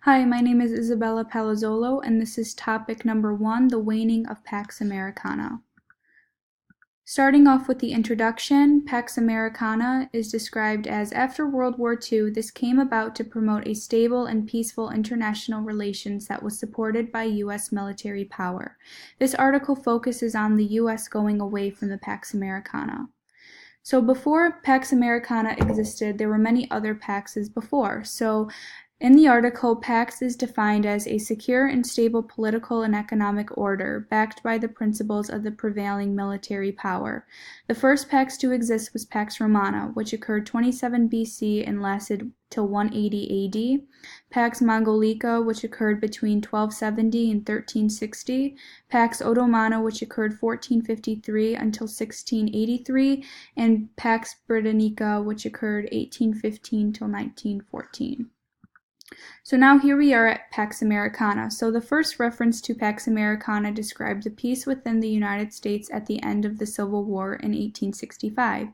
Hi, my name is Isabella Palazzolo, and this is topic number 1, the waning of Pax Americana. Starting off with the introduction, Pax Americana is described as after World War II, this came about to promote a stable and peaceful international relations that was supported by U.S. military power. This article focuses on the U.S. going away from the Pax Americana. So before Pax Americana existed, there were many other Paxes before. In the article, Pax is defined as a secure and stable political and economic order backed by the principles of the prevailing military power. The first Pax to exist was Pax Romana, which occurred 27 BC and lasted till 180 AD. Pax Mongolica, which occurred between 1270 and 1360. Pax Ottomana, which occurred 1453 until 1683. And Pax Britannica, which occurred 1815 till 1914. So now here we are at Pax Americana. So the first reference to Pax Americana described the peace within the United States at the end of the Civil War in 1865.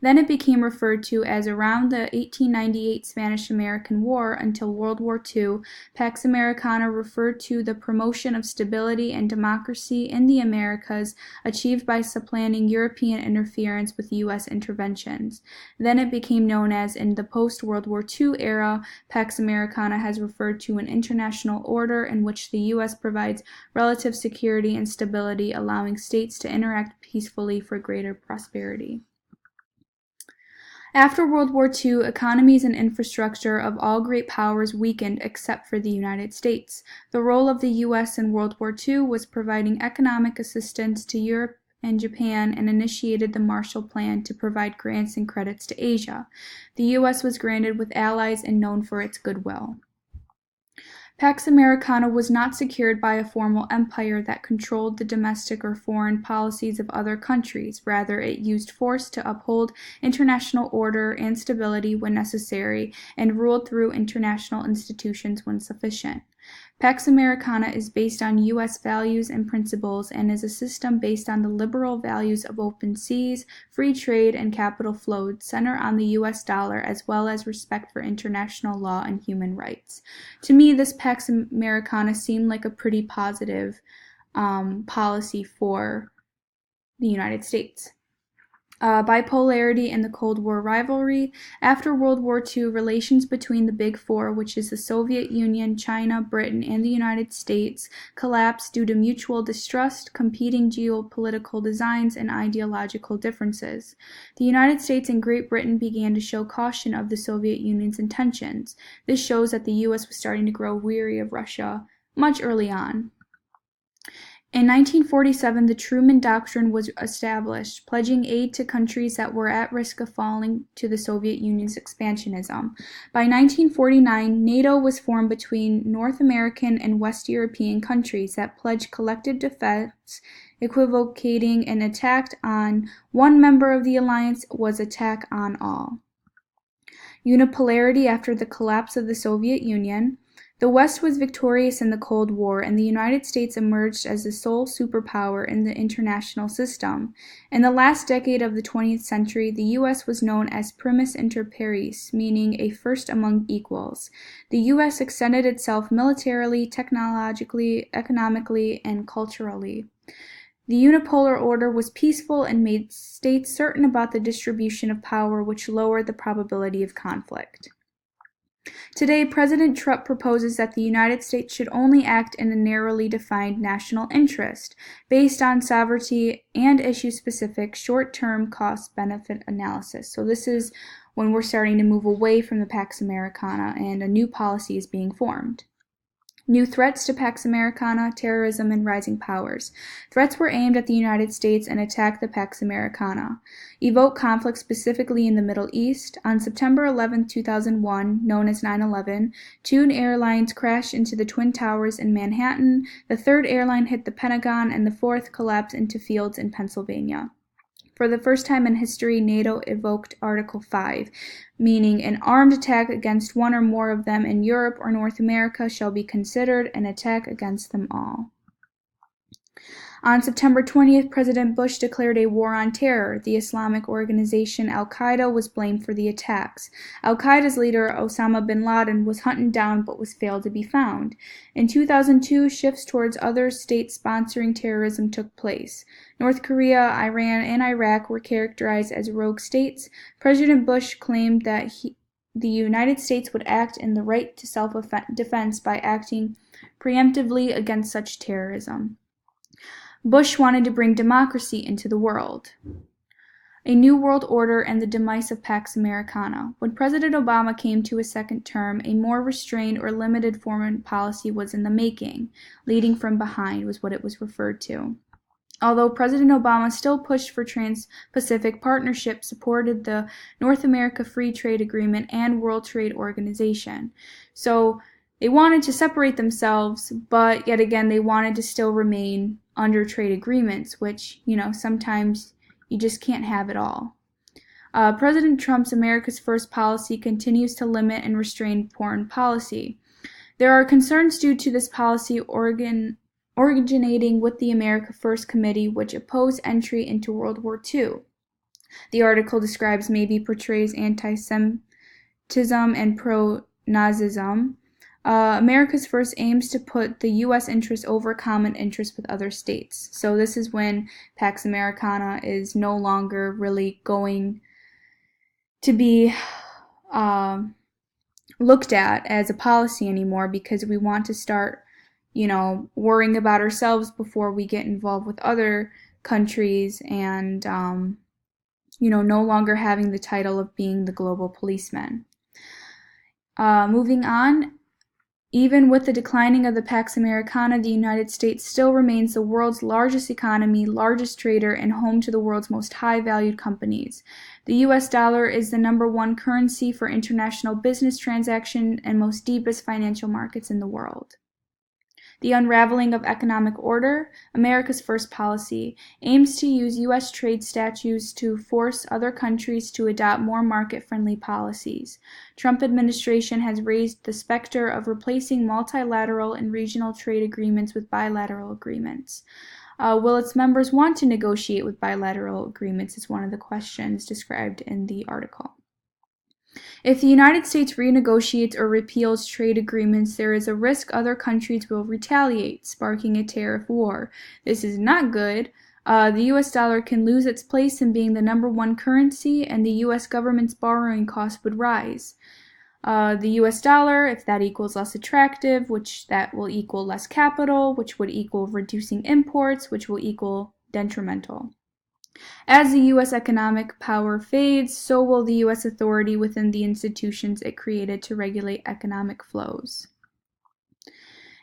Then it became referred to as around the 1898 Spanish-American War until World War II. Pax Americana referred to the promotion of stability and democracy in the Americas achieved by supplanting European interference with U.S. interventions. Then it became known as, in the post-World War II era, Pax Americana has referred to an international order in which the U.S. provides relative security and stability, allowing states to interact peacefully for greater prosperity. After World War II, economies and infrastructure of all great powers weakened except for the United States. The role of the U.S. in World War II was providing economic assistance to Europe and Japan and initiated the Marshall Plan to provide grants and credits to Asia. The U.S. was granted with allies and known for its goodwill. Pax Americana was not secured by a formal empire that controlled the domestic or foreign policies of other countries. Rather, it used force to uphold international order and stability when necessary, and ruled through international institutions when sufficient. Pax Americana is based on U.S. values and principles and is a system based on the liberal values of open seas, free trade, and capital flow, centered on the U.S. dollar as well as respect for international law and human rights. To me, this Pax Americana seemed like a pretty positive policy for the United States. Bipolarity and the Cold War rivalry. After World War II, relations between the Big Four, which is the Soviet Union, China, Britain, and the United States, collapsed due to mutual distrust, competing geopolitical designs, and ideological differences. The United States and Great Britain began to show caution of the Soviet Union's intentions. This shows that the U.S. was starting to grow weary of Russia much early on. In 1947, the Truman Doctrine was established, pledging aid to countries that were at risk of falling to the Soviet Union's expansionism. By 1949, NATO was formed between North American and West European countries that pledged collective defense, equivocating an attack on one member of the alliance was attack on all. Unipolarity after the collapse of the Soviet Union. The West was victorious in the Cold War, and the United States emerged as the sole superpower in the international system. In the last decade of the 20th century, the U.S. was known as primus inter pares, meaning a first among equals. The U.S. extended itself militarily, technologically, economically, and culturally. The unipolar order was peaceful and made states certain about the distribution of power, which lowered the probability of conflict. Today, President Trump proposes that the United States should only act in a narrowly defined national interest, based on sovereignty and issue-specific short-term cost-benefit analysis. So this is when we're starting to move away from the Pax Americana and a new policy is being formed. New threats to Pax Americana, terrorism, and rising powers. Threats were aimed at the United States and attacked the Pax Americana. Evoke conflict specifically in the Middle East. On September 11, 2001, known as 9/11, two airlines crashed into the Twin Towers in Manhattan. The third airline hit the Pentagon, and the fourth collapsed into fields in Pennsylvania. For the first time in history, NATO evoked Article 5, meaning an armed attack against one or more of them in Europe or North America shall be considered an attack against them all. On September 20th, President Bush declared a war on terror. The Islamic organization Al-Qaeda was blamed for the attacks. Al-Qaeda's leader, Osama bin Laden, was hunted down but was failed to be found. In 2002, shifts towards other states sponsoring terrorism took place. North Korea, Iran, and Iraq were characterized as rogue states. President Bush claimed that the United States would act in the right to self-defense by acting preemptively against such terrorism. Bush wanted to bring democracy into the world. A new world order and the demise of Pax Americana. When President Obama came to his second term, a more restrained or limited foreign policy was in the making. Leading from behind was what it was referred to. Although President Obama still pushed for Trans-Pacific Partnership, supported the North America Free Trade Agreement and World Trade Organization. So they wanted to separate themselves, but yet again they wanted to still remain under trade agreements, which, sometimes you just can't have it all. President Trump's America's First policy continues to limit and restrain foreign policy. There are concerns due to this policy originating with the America First Committee, which opposed entry into World War II. The article describes maybe portrays anti-Semitism and pro-Nazism. America's First aims to put the U.S. interest over common interest with other states. So this is when Pax Americana is no longer really going to be looked at as a policy anymore, because we want to start, worrying about ourselves before we get involved with other countries and, no longer having the title of being the global policeman. Moving on. Even with the declining of the Pax Americana, the United States still remains the world's largest economy, largest trader, and home to the world's most high-valued companies. The U.S. dollar is the #1 currency for international business transactions and most deepest financial markets in the world. The unraveling of economic order. America's First policy aims to use U.S. trade statutes to force other countries to adopt more market-friendly policies. Trump administration has raised the specter of replacing multilateral and regional trade agreements with bilateral agreements. Will its members want to negotiate with bilateral agreements is one of the questions described in the article. If the United States renegotiates or repeals trade agreements, there is a risk other countries will retaliate, sparking a tariff war. This is not good. The U.S. dollar can lose its place in being the #1 currency, and the U.S. government's borrowing costs would rise. The U.S. dollar, if that equals less attractive, which that will equal less capital, which would equal reducing imports, which will equal detrimental. As the U.S. economic power fades, so will the U.S. authority within the institutions it created to regulate economic flows.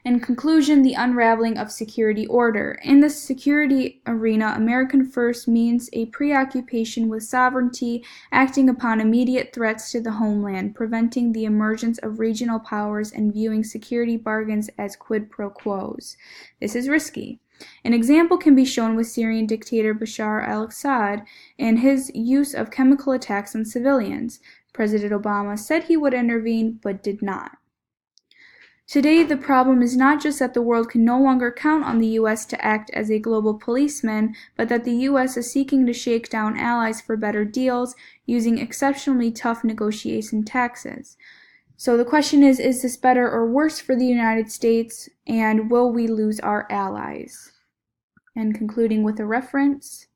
In conclusion, the unraveling of security order. In the security arena, American First means a preoccupation with sovereignty, acting upon immediate threats to the homeland, preventing the emergence of regional powers, and viewing security bargains as quid pro quos. This is risky. An example can be shown with Syrian dictator Bashar al-Assad and his use of chemical attacks on civilians. President Obama said he would intervene, but did not. Today, the problem is not just that the world can no longer count on the U.S. to act as a global policeman, but that the U.S. is seeking to shake down allies for better deals, using exceptionally tough negotiation tactics. So the question is this better or worse for the United States, and will we lose our allies? And concluding with a reference,